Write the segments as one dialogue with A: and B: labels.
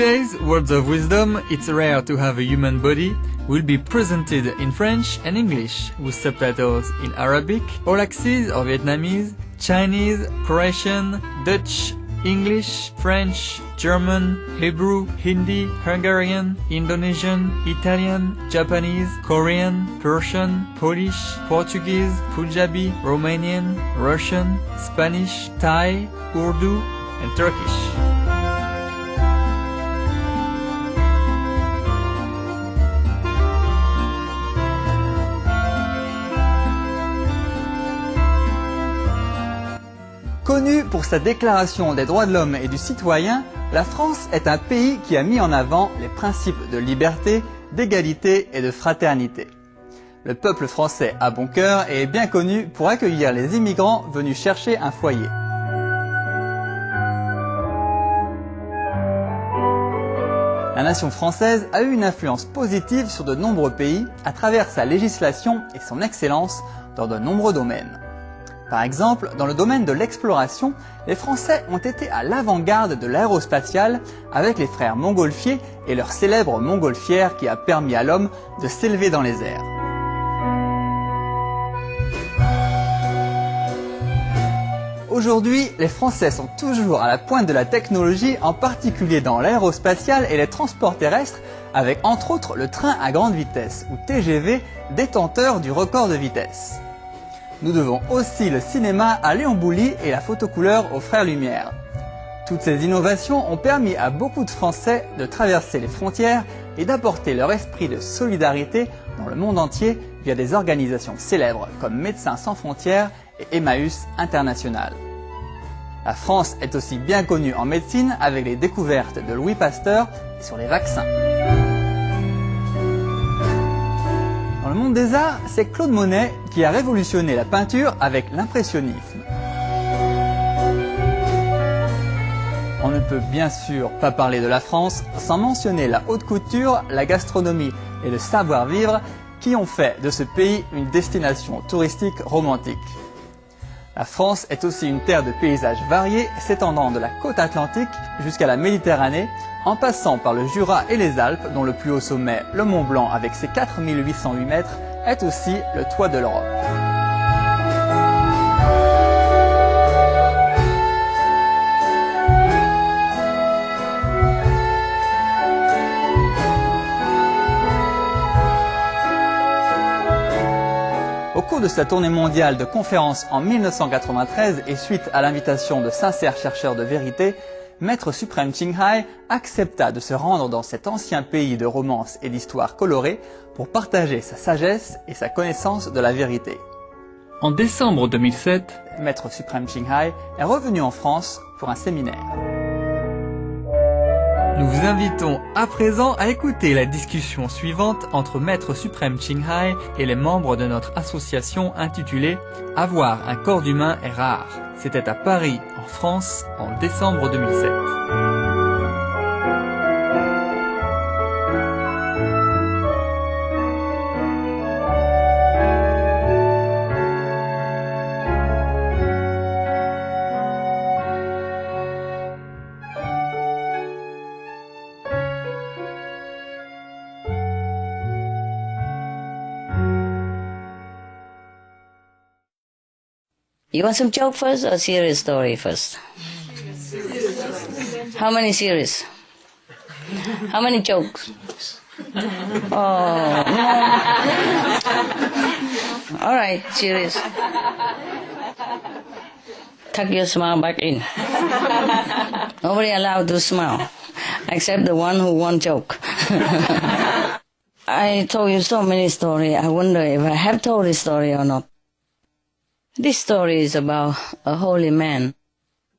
A: Today's words of wisdom, it's rare to have a human body, will be presented in French and English with subtitles in Arabic, Olaxese or Vietnamese, Chinese, Croatian, Dutch, English, French, German, Hebrew, Hindi, Hungarian, Indonesian, Italian, Japanese, Korean, Persian, Polish, Portuguese, Punjabi, Romanian, Russian, Spanish, Thai, Urdu, and Turkish.
B: Connue pour sa déclaration des droits de l'homme et du citoyen, la France est un pays qui a mis en avant les principes de liberté, d'égalité et de fraternité. Le peuple français a bon cœur et est bien connu pour accueillir les immigrants venus chercher un foyer. La nation française a eu une influence positive sur de nombreux pays à travers sa législation et son excellence dans de nombreux domaines. Par exemple, dans le domaine de l'exploration, les Français ont été à l'avant-garde de l'aérospatiale avec les frères Montgolfier et leur célèbre montgolfière qui a permis à l'homme de s'élever dans les airs. Aujourd'hui, les Français sont toujours à la pointe de la technologie, en particulier dans l'aérospatiale et les transports terrestres, avec entre autres le train à grande vitesse, ou TGV, détenteur du record de vitesse. Nous devons aussi le cinéma à Léon Bouly et la photocouleur aux frères Lumière. Toutes ces innovations ont permis à beaucoup de Français de traverser les frontières et d'apporter leur esprit de solidarité dans le monde entier via des organisations célèbres comme Médecins sans frontières et Emmaüs International. La France est aussi bien connue en médecine avec les découvertes de Louis Pasteur sur les vaccins. Dans le monde des arts, c'est Claude Monet qui a révolutionné la peinture avec l'impressionnisme. On ne peut bien sûr pas parler de la France sans mentionner la haute couture, la gastronomie et le savoir-vivre qui ont fait de ce pays une destination touristique romantique. La France est aussi une terre de paysages variés s'étendant de la côte atlantique jusqu'à la Méditerranée, en passant par le Jura et les Alpes, dont le plus haut sommet, le Mont Blanc avec ses 4808 mètres, est aussi le toit de l'Europe. Au cours de sa tournée mondiale de conférences en 1993 et suite à l'invitation de sincères chercheurs de vérité, Maître suprême CHINGHAI accepta de se rendre dans cet ancien pays de romance et d'histoire colorée pour partager sa sagesse et sa connaissance de la vérité.
A: En décembre 2007,
B: Maître suprême CHINGHAI est revenu en France pour un séminaire.
A: Nous vous invitons à présent à écouter la discussion suivante entre Maître suprême CHINGHAI et les membres de notre association intitulée « Avoir un corps d'humain est rare ». C'était à Paris, en France, en décembre 2007.
C: You want some joke first or serious story first? How many serious? How many jokes? Oh, no. All right, serious. Tuck your smile back in. Nobody allowed to smile, except the one who won't joke. I told you so many stories. I wonder if I have told this story or not. This story is about a holy man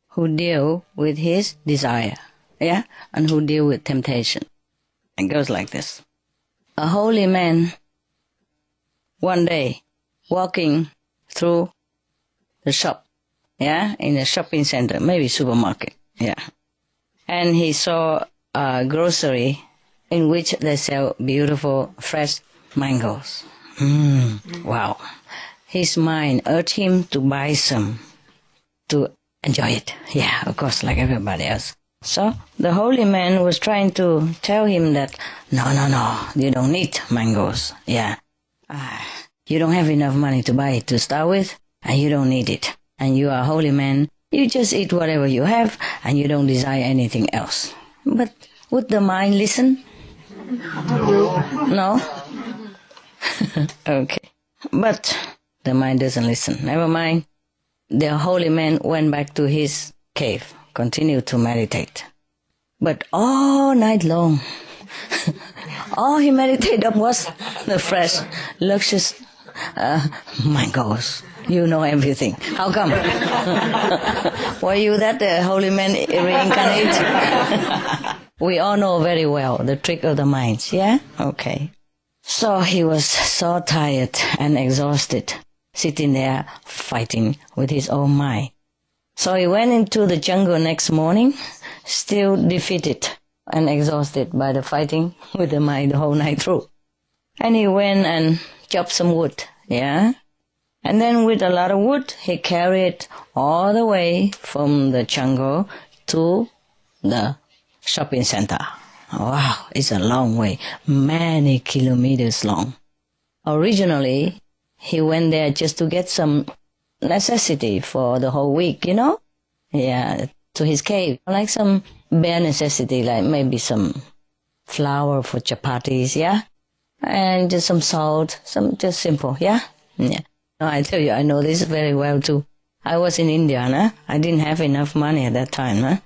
C: who deal with his desire, yeah, and who deal with temptation. It goes like this. A holy man, one day, walking through the shop, yeah, in a shopping center, maybe supermarket, yeah. And he saw a grocery in which they sell beautiful fresh mangoes. Wow. His mind urged him to buy some, to enjoy it. Yeah, of course, like everybody else. So the holy man was trying to tell him that, no, you don't need mangoes. Yeah. You don't have enough money to buy it to start with, and you don't need it. And you are a holy man. You just eat whatever you have, and you don't desire anything else. But would the mind listen? No? Okay. But the mind doesn't listen. Never mind. The holy man went back to his cave, continued to meditate. But all night long, all he meditated on was the fresh, luscious mangoes. You know everything. How come? Were you that holy man reincarnate? We all know very well the trick of the mind, yeah? Okay. So he was so tired and exhausted, sitting there fighting with his own mind. So he went into the jungle next morning, still defeated and exhausted by the fighting with the mind the whole night through. And he went and chopped some wood, yeah? And then with a lot of wood, he carried all the way from the jungle to the shopping center. Wow, it's a long way, many kilometers long. Originally, he went there just to get some necessity for the whole week, you know? Yeah, to his cave, like some bare necessity, like maybe some flour for chapatis, yeah? And just some salt, some just simple, yeah? Yeah. No, I tell you, I know this very well too. I was in India, nah? I didn't have enough money at that time, huh?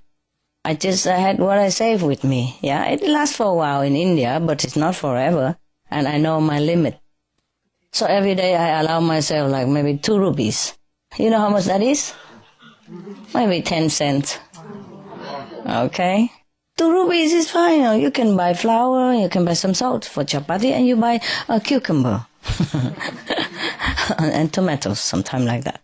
C: I just had what I saved with me, yeah? It lasts for a while in India, but it's not forever, and I know my limit. So every day I allow myself like maybe 2 rupees. You know how much that is? Maybe 10 cents. Okay? 2 rupees is fine. You know, you can buy flour, you can buy some salt for chapati, and you buy a cucumber. And tomatoes, sometime like that.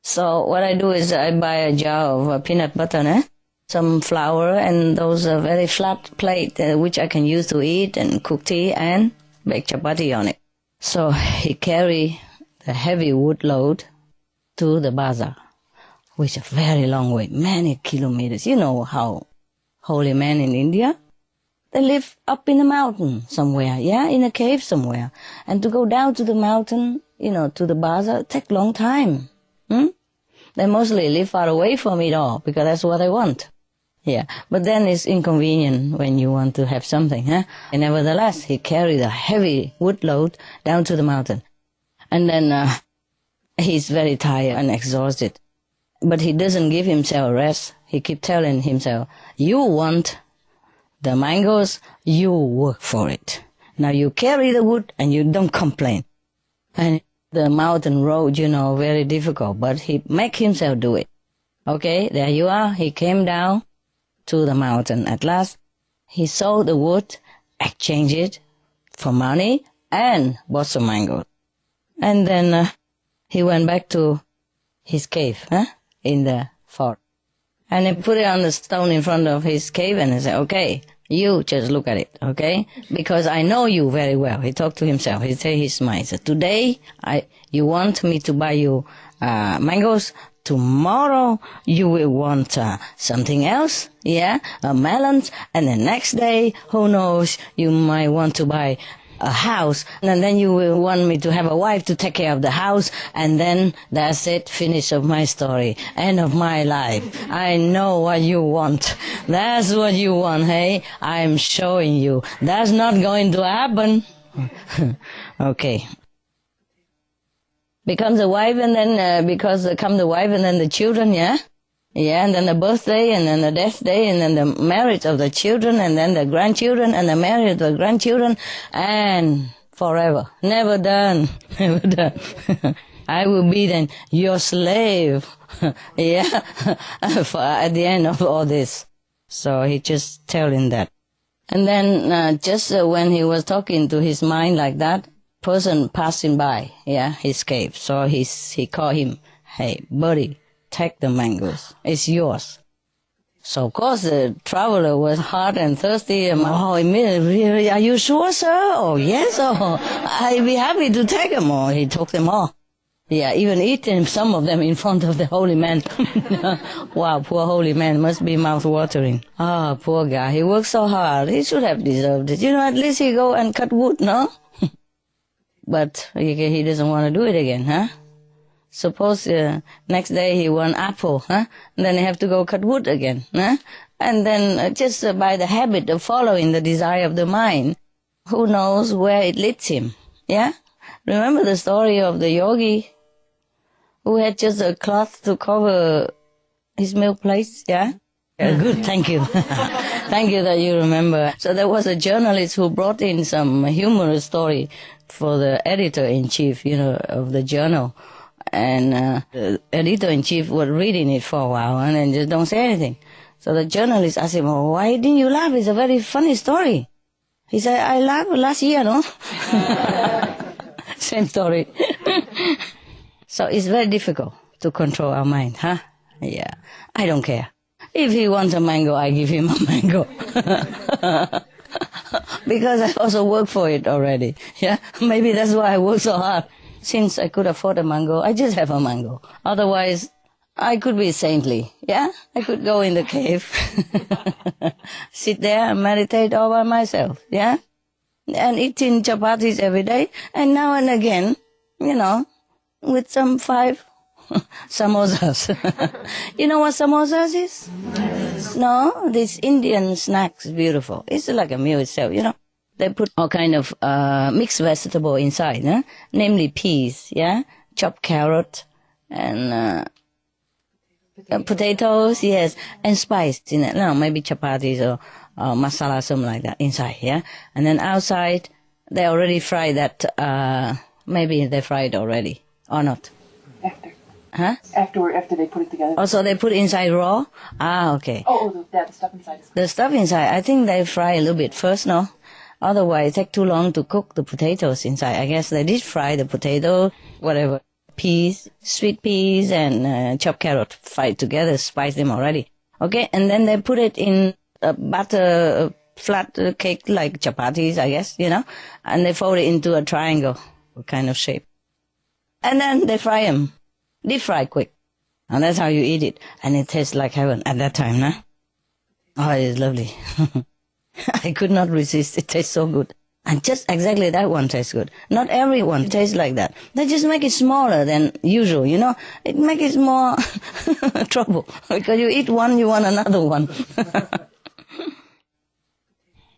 C: So what I do is I buy a jar of peanut butter, some flour, and those very flat plate which I can use to eat and cook tea and bake chapati on it. So he carried the heavy wood load to the bazaar, which is a very long way, many kilometers. You know how holy men in India, they live up in a mountain somewhere, yeah, in a cave somewhere. And to go down to the mountain, you know, to the bazaar, take a long time. They mostly live far away from it all, because that's what they want. Yeah, but then it's inconvenient when you want to have something, huh? And nevertheless, he carried a heavy wood load down to the mountain. And then he's very tired and exhausted. But he doesn't give himself a rest. He keeps telling himself, you want the mangoes, you work for it. Now you carry the wood and you don't complain. And the mountain road, you know, very difficult, but he make himself do it. Okay, there you are. He came down to the mountain. At last, he sold the wood, exchanged it for money, and bought some mangoes. And then he went back to his cave, in the fort. And he put it on the stone in front of his cave and he said, okay, you just look at it, okay? Because I know you very well. He talked to himself. He said his mind. He said, today, you want me to buy you mangoes. Tomorrow, you will want something else, yeah? Melons. And the next day, who knows, you might want to buy a house, and then you will want me to have a wife to take care of the house, and then that's it, finish of my story, end of my life. I know what you want. That's what you want, hey? I'm showing you. That's not going to happen. Okay. Becomes a wife, and then come the wife, and then the children, yeah? Yeah, and then the birthday, and then the death day, and then the marriage of the children, and then the grandchildren, and the marriage of the grandchildren, and forever. Never done. Never done. I will be then your slave. Yeah, at the end of all this. So he just telling that. And then just when he was talking to his mind like that, person passing by, yeah, his cave. So he called him, hey, buddy, take the mangoes. It's yours. So, of course, the traveler was hot and thirsty. And, immediately, are you sure, sir? Oh, yes. Oh, I'd be happy to take them all. He took them all. Yeah, even eating some of them in front of the holy man. Wow, poor holy man must be mouth-watering. Ah, poor guy. He worked so hard. He should have deserved it. You know, at least he go and cut wood, no? But he doesn't want to do it again, huh? Suppose next day he want apple, huh? And then he have to go cut wood again, huh? And then just by the habit of following the desire of the mind, who knows where it leads him, yeah? Remember the story of the yogi who had just a cloth to cover his milk plates, yeah? Good, thank you. Thank you that you remember. So there was a journalist who brought in some humorous story for the editor-in-chief, you know, of the journal. And the editor-in-chief was reading it for a while and then just don't say anything. So the journalist asked him, oh, why didn't you laugh? It's a very funny story. He said, I laughed last year, no? Same story. So it's very difficult to control our mind, huh? Yeah, I don't care. If he wants a mango, I give him a mango. Because I also work for it already. Yeah, maybe that's why I work so hard. Since I could afford a mango, I just have a mango. Otherwise, I could be saintly. Yeah, I could go in the cave, sit there and meditate all by myself. Yeah, and eating chapatis every day, and now and again, you know, with some 5 samosas. You know what samosas is? Yes. No, this Indian snack is beautiful. It's like a meal itself, you know. They put all kind of mixed vegetable inside, huh? Namely peas, yeah, chopped carrot, and potatoes, yes, and spice in it. No, maybe chapatis or masala, something like that inside, yeah. And then outside, they already fried that. Maybe they fried already or not.
D: After.
C: Huh?
D: After they put it together.
C: Oh, so they put inside raw? Ah, okay.
D: Oh, the stuff inside.
C: The stuff inside, I think they fry a little bit first, no? Otherwise, it takes too long to cook the potatoes inside. I guess they did fry the potato, whatever, peas, sweet peas, and chopped carrot, fried together, spice them already. Okay, and then they put it in a butter flat cake like chapatis, I guess, you know, and they fold it into a triangle kind of shape. And then they fry them. Deep fry quick. And that's how you eat it. And it tastes like heaven at that time, nah? Oh, it is lovely. I could not resist. It tastes so good. And just exactly that one tastes good. Not everyone tastes like that. They just make it smaller than usual, you know? It makes it more trouble. Because you eat one, you want another one.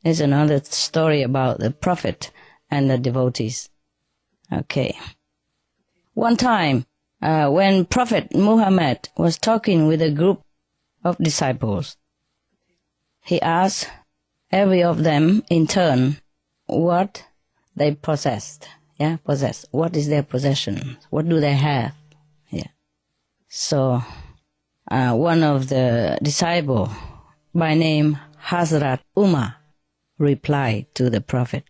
C: There's another story about the prophet and the devotees. Okay. One time, when Prophet Muhammad was talking with a group of disciples, he asked every of them in turn what they possessed. Yeah, possess. What is their possession? What do they have? Yeah. So, one of the disciples, by name Hazrat Umar, replied to the Prophet,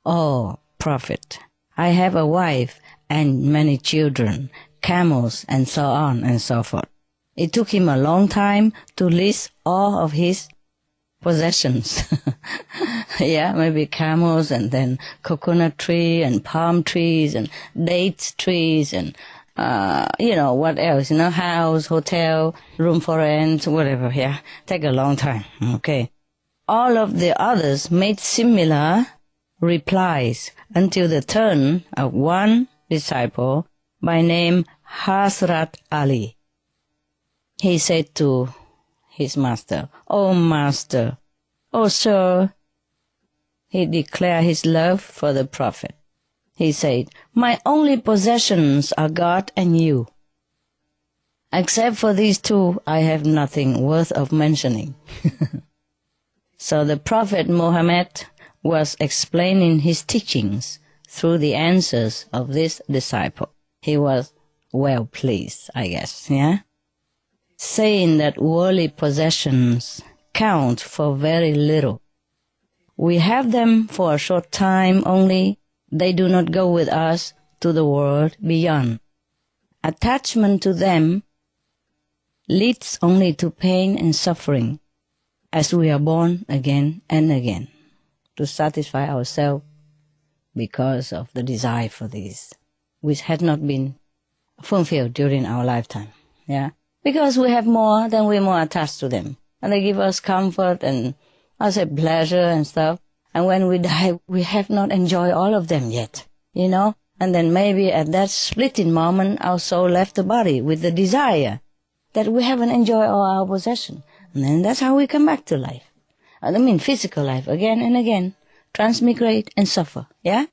C: "Oh, Prophet, I have a wife and many children, camels, and so on and so forth." It took him a long time to list all of his possessions. Yeah, maybe camels, and then coconut tree, and palm trees, and date trees, and, you know, what else, you know, house, hotel, room for rent, whatever, yeah. Take a long time, okay. All of the others made similar replies until the turn of one disciple by name Hazrat Ali. He said to his master, "Oh, master, oh, sir." He declared his love for the Prophet. He said, "My only possessions are God and you. Except for these two, I have nothing worth of mentioning." So the Prophet Muhammad was explaining his teachings through the answers of this disciple. He was well pleased, I guess, yeah? Saying that worldly possessions count for very little. We have them for a short time only. They do not go with us to the world beyond. Attachment to them leads only to pain and suffering, as we are born again and again to satisfy ourselves because of the desire for these, which had not been fulfilled during our lifetime. Yeah, because we have more, then we're more attached to them, and they give us comfort and I say pleasure and stuff. And when we die, we have not enjoyed all of them yet, you know. And then maybe at that splitting moment, our soul left the body with the desire that we haven't enjoyed all our possession. And then that's how we come back to life. I mean physical life again and again, transmigrate and suffer, yeah?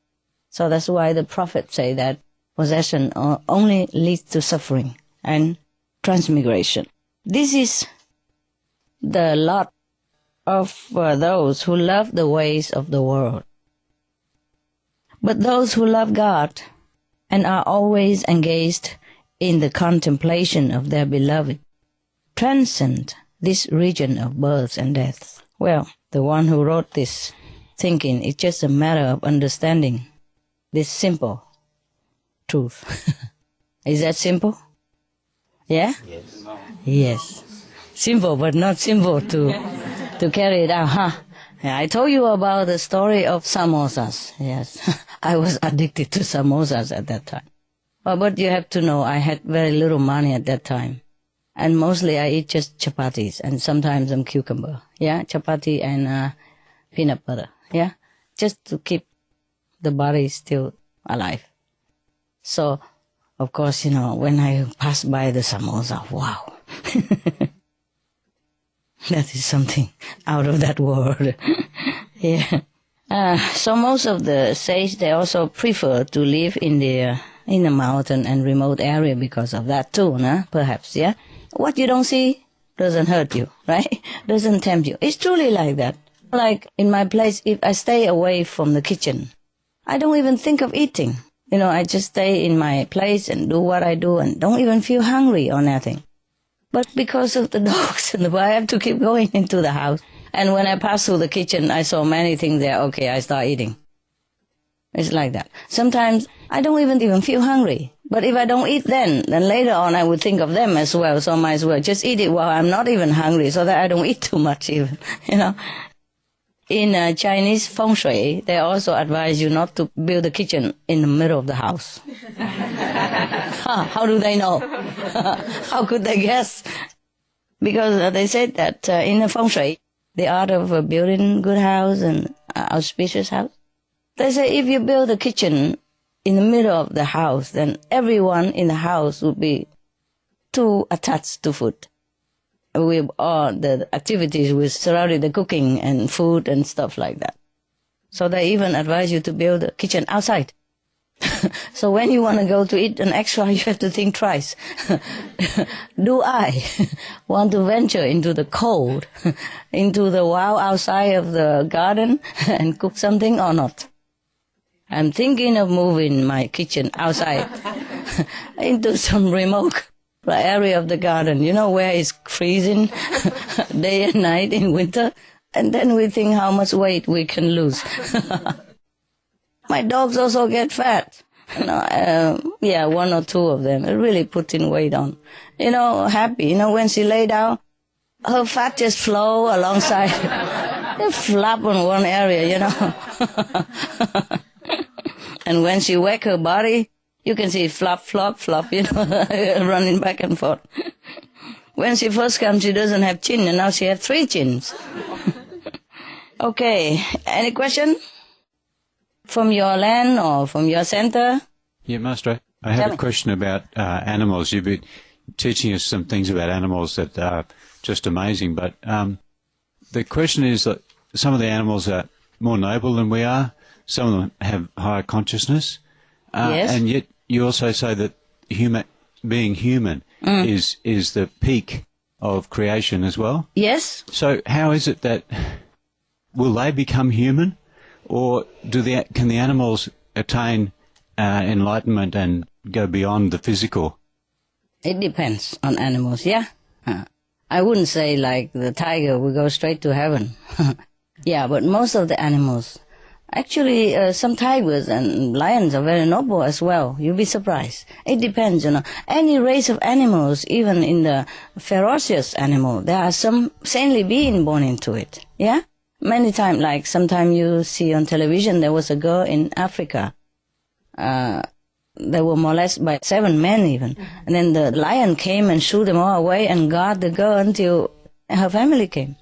C: So that's why the prophets say that possession only leads to suffering and transmigration. This is the lot of those who love the ways of the world. But those who love God and are always engaged in the contemplation of their beloved transcend this region of births and deaths. Well, the one who wrote this thinking, it's just a matter of understanding this simple truth. Is that simple? Yeah?
E: Yes.
C: Yes. Simple, but not simple to carry it out, huh? Yeah, I told you about the story of samosas. Yes, I was addicted to samosas at that time. But you have to know, I had very little money at that time. And mostly I eat just chapatis and sometimes some cucumber. Yeah, chapati and peanut butter. Yeah, just to keep the body still alive. So, of course, you know, when I passed by the samosa, wow. That is something out of that world. Yeah. So most of the sages, they also prefer to live in the mountain and remote area because of that too, nah? Perhaps, yeah? What you don't see doesn't hurt you, right? Doesn't tempt you. It's truly like that. Like in my place, if I stay away from the kitchen, I don't even think of eating. You know, I just stay in my place and do what I do and don't even feel hungry or nothing. But because of the dogs, I have to keep going into the house. And when I pass through the kitchen, I saw many things there. Okay, I start eating. It's like that. Sometimes I don't even feel hungry. But if I don't eat then later on I would think of them as well. So I might as well just eat it while I'm not even hungry so that I don't eat too much even, you know. In Chinese feng shui, they also advise you not to build a kitchen in the middle of the house. How do they know? How could they guess? Because they said that in the feng shui, the art of building good house and auspicious house, they say if you build a kitchen in the middle of the house, then everyone in the house would be too attached to food. With all the activities with surrounding the cooking and food and stuff like that. So they even advise you to build a kitchen outside. So when you want to go to eat an extra, you have to think twice. Do I want to venture into the cold, into the wild outside of the garden and cook something or not? I'm thinking of moving my kitchen outside into some remote area of the garden, you know, where it's freezing day and night in winter, and then we think how much weight we can lose. My dogs also get fat. You know, yeah, one or two of them really putting weight on. You know, happy. You know, when she lay down, her fat just flow alongside. They flap on one area, you know. And when she wake her body, you can see flop, flop, flop, you know, running back and forth. When she first comes, she doesn't have chin, and now she has 3 chins. Okay, any question? From your land or from your center?
E: Yeah, Master, I have a question about animals. You've been teaching us some things about animals that are just amazing, but the question is that some of the animals are more noble than we are. Some of them have higher consciousness.
C: Yes.
E: And yet you also say that being human is the peak of creation as well.
C: Yes.
E: So how is it that, will they become human, or can the animals attain enlightenment and go beyond the physical?
C: It depends on animals, yeah. I wouldn't say like the tiger will go straight to heaven. Yeah, but most of the animals, actually, some tigers and lions are very noble as well. You'll be surprised. It depends, you know. Any race of animals, even in the ferocious animal, there are some saintly being born into it. Yeah? Many times, like sometime you see on television, there was a girl in Africa. they were molested by 7 men even. And then the lion came and shoo them all away and guard the girl until her family came.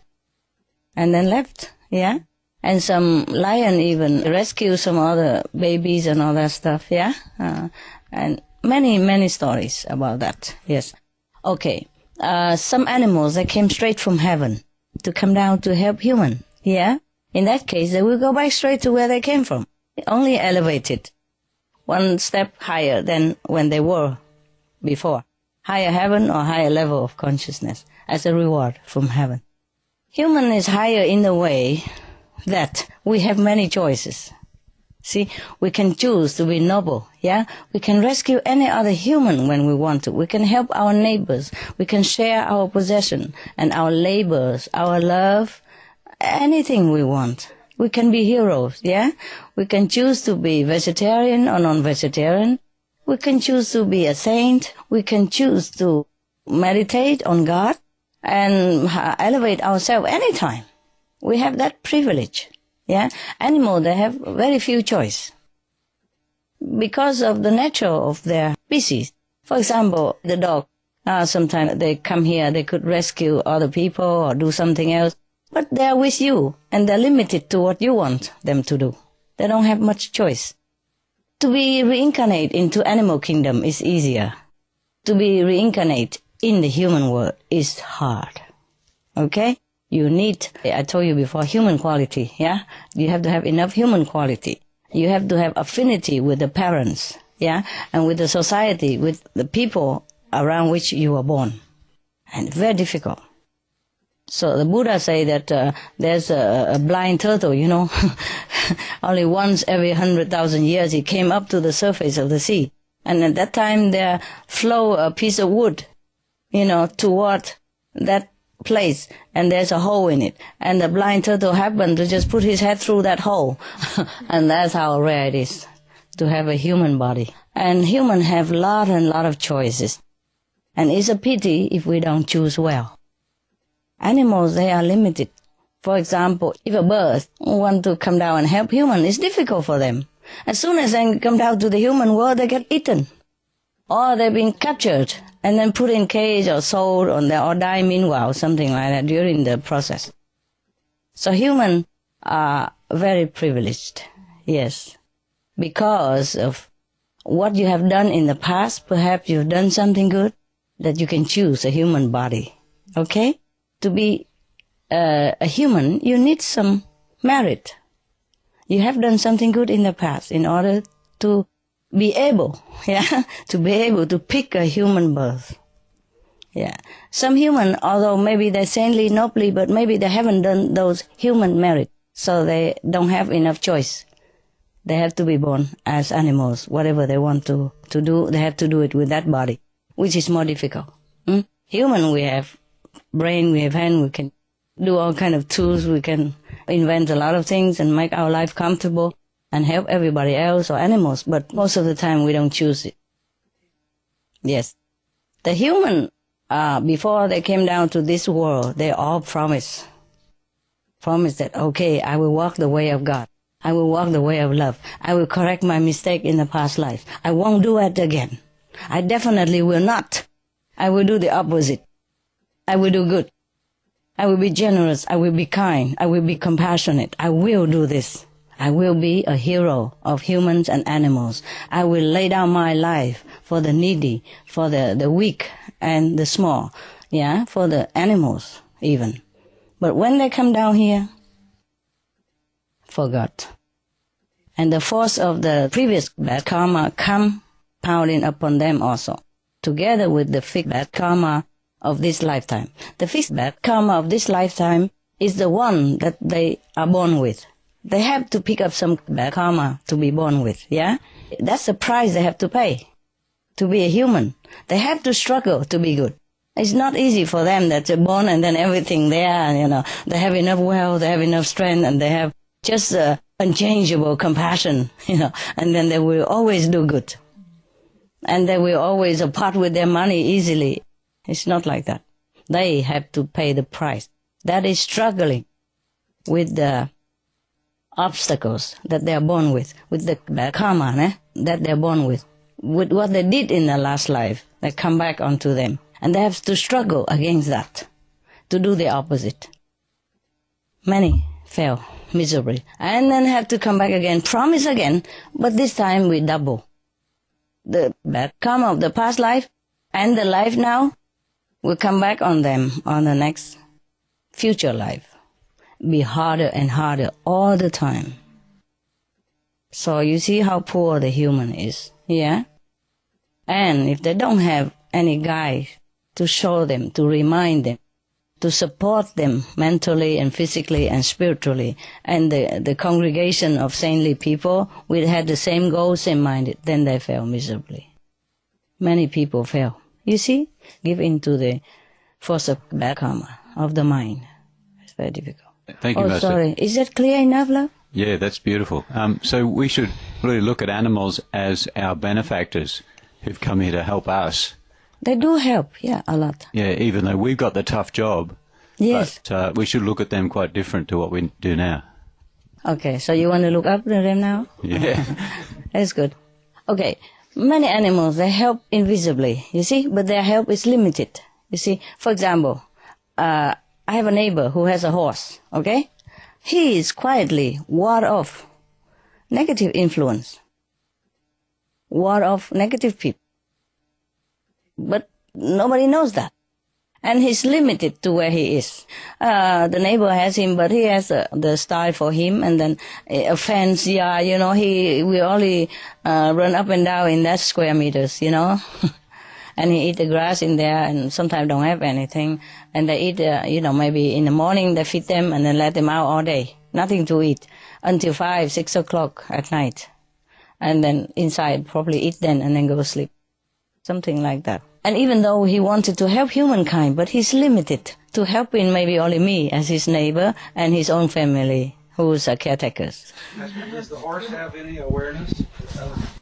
C: And then left, yeah? And some lion even rescued some other babies and all that stuff, yeah? And many stories about that, yes. Okay, some animals that came straight from heaven to come down to help human, yeah? In that case, they will go back straight to where they came from. Only elevated one step higher than when they were before. Higher heaven or higher level of consciousness as a reward from heaven. Human is higher in the way that we have many choices. See, we can choose to be noble, yeah? We can rescue any other human when we want to. We can help our neighbors. We can share our possession and our labors, our love, anything we want. We can be heroes, yeah? We can choose to be vegetarian or non-vegetarian. We can choose to be a saint. We can choose to meditate on God and elevate ourselves anytime. We have that privilege, yeah? Animals, they have very few choice because of the nature of their species. For example, the dog, sometimes they come here, they could rescue other people or do something else. But they're with you, and they're limited to what you want them to do. They don't have much choice. To be reincarnated into animal kingdom is easier. To be reincarnated in the human world is hard. Okay? You need, I told you before, human quality, yeah? You have to have enough human quality. You have to have affinity with the parents, yeah? And with the society, with the people around which you were born. And very difficult. So the Buddha say that there's a blind turtle, you know. Only once every 100,000 years he came up to the surface of the sea. And at that time there flow a piece of wood, you know, toward that place. And there's a hole in it. And the blind turtle happened to just put his head through that hole. And that's how rare it is to have a human body. And humans have lot and lot of choices. And it's a pity if we don't choose well. Animals, they are limited. For example, if a bird want to come down and help human, it's difficult for them. As soon as they come down to the human world, they get eaten. Or they've been captured and then put in cage or sold or die meanwhile, something like that during the process. So humans are very privileged, yes. Because of what you have done in the past, perhaps you've done something good, that you can choose a human body, okay? To be a human, you need some merit. You have done something good in the past in order to be able, yeah, to be able to pick a human birth. Yeah. Some human, although maybe they're saintly, nobly, but maybe they haven't done those human merit, so they don't have enough choice. They have to be born as animals. Whatever they want to do, they have to do it with that body, which is more difficult. Human, we have brain, we have hand, we can do all kind of tools, we can invent a lot of things and make our life comfortable and help everybody else or animals, but most of the time we don't choose it. Yes. The human, before they came down to this world, they all promise that, okay, I will walk the way of God. I will walk the way of love. I will correct my mistake in the past life. I won't do it again. I definitely will not. I will do the opposite. I will do good. I will be generous. I will be kind. I will be compassionate. I will do this. I will be a hero of humans and animals. I will lay down my life for the needy, for the weak and the small, yeah, for the animals even. But when they come down here, forgot. And the force of the previous bad karma come pounding upon them also, together with the fixed bad karma of this lifetime. The fixed bad karma of this lifetime is the one that they are born with. They have to pick up some bad karma to be born with, yeah? That's the price they have to pay to be a human. They have to struggle to be good. It's not easy for them that they're born and then everything there, you know, they have enough wealth, they have enough strength, and they have just unchangeable compassion, you know, and then they will always do good. And they will always part with their money easily. It's not like that. They have to pay the price. That is struggling with the obstacles that they are born with the karma that they are born with. with what they did in their last life. They come back onto them. And they have to struggle against that, to do the opposite. Many fail miserably. And then have to come back again, promise again, but this time we double. The bad karma of the past life and the life now will come back on them on the next future life. Be harder and harder all the time. So you see how poor the human is, yeah? And if they don't have any guide to show them, to remind them, to support them mentally and physically and spiritually, and the congregation of saintly people will have the same goal, same-minded, then they fail miserably. Many people fail. You see? Give in to the force of bad karma, of the mind. It's very difficult.
E: Thank you, Master.
C: Sorry. Is that clear enough, love?
E: Yeah, that's beautiful. So we should really look at animals as our benefactors who've come here to help us.
C: They do help, yeah, a lot.
E: Yeah, even though we've got the tough job.
C: Yes.
E: But we should look at them quite different to what we do now.
C: Okay, so you want to look up to them now?
E: Yeah.
C: That's good. Okay, many animals, they help invisibly, you see, but their help is limited. You see, for example, I have a neighbor who has a horse, okay? He is quietly ward off negative influence, ward off negative people. But nobody knows that. And he's limited to where he is. The neighbor has him, but he has the style for him, and then a fence, yeah, you know, he will only run up and down in that square meters, you know. And he eat the grass in there, and sometimes don't have anything. And they eat, you know, maybe in the morning they feed them and then let them out all day. Nothing to eat until 5, 6 o'clock at night. And then inside probably eat then and then go to sleep. Something like that. And even though he wanted to help humankind, but he's limited to helping maybe only me as his neighbor and his own family, who's caretakers.
F: Does the horse have any awareness of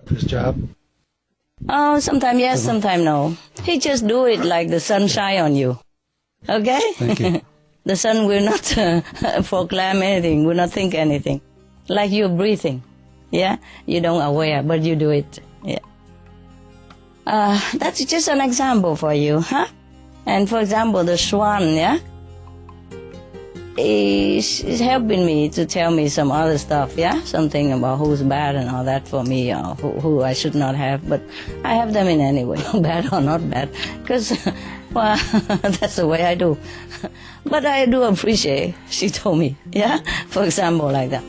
F: his job?
C: Oh, sometimes yes, sometimes no. He just do it like the sun shine on you. Okay?
F: Thank you.
C: The sun will not proclaim anything, will not think anything. Like you're breathing. Yeah? You don't aware, but you do it. Yeah. That's just an example for you, huh? And for example, the swan, yeah? Is helping me to tell me some other stuff, yeah? Something about who's bad and all that for me, or who I should not have. But I have them in any way, bad or not bad. Because, well, that's the way I do. But I do appreciate, she told me, yeah? For example, like that.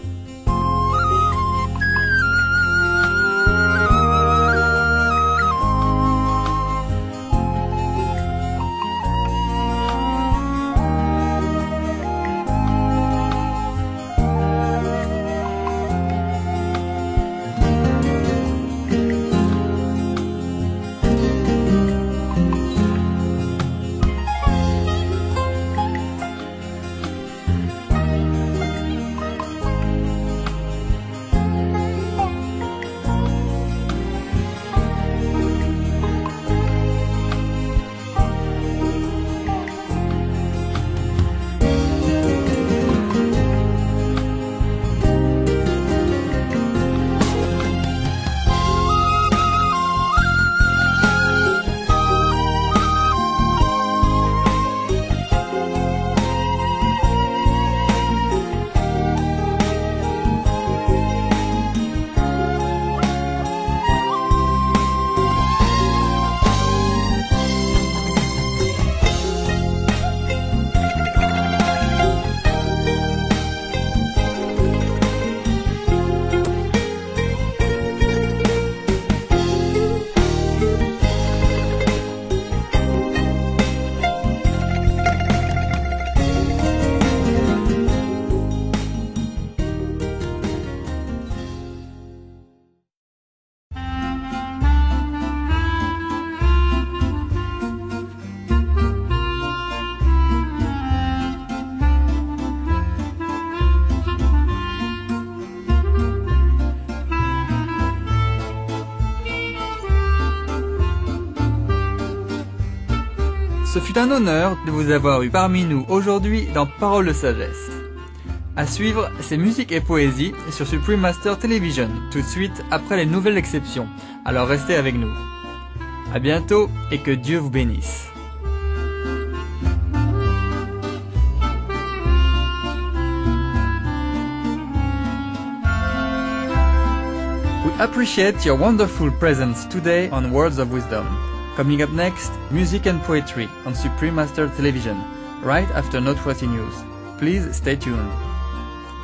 A: Ce fut un honneur de vous avoir eu parmi nous aujourd'hui dans Paroles de Sagesse. À suivre, c'est musique et poésie sur Supreme Master Television, tout de suite après les nouvelles exceptions. Alors restez avec nous. À bientôt et que Dieu vous bénisse. We appreciate your wonderful presence today on Words of Wisdom. Coming up next, music and poetry on Supreme Master Television, right after Noteworthy News. Please stay tuned.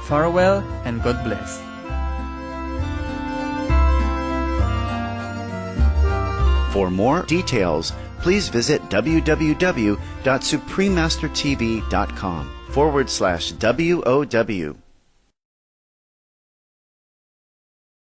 A: Farewell and God bless.
G: For more details, please visit www.suprememastertv.com/WOW.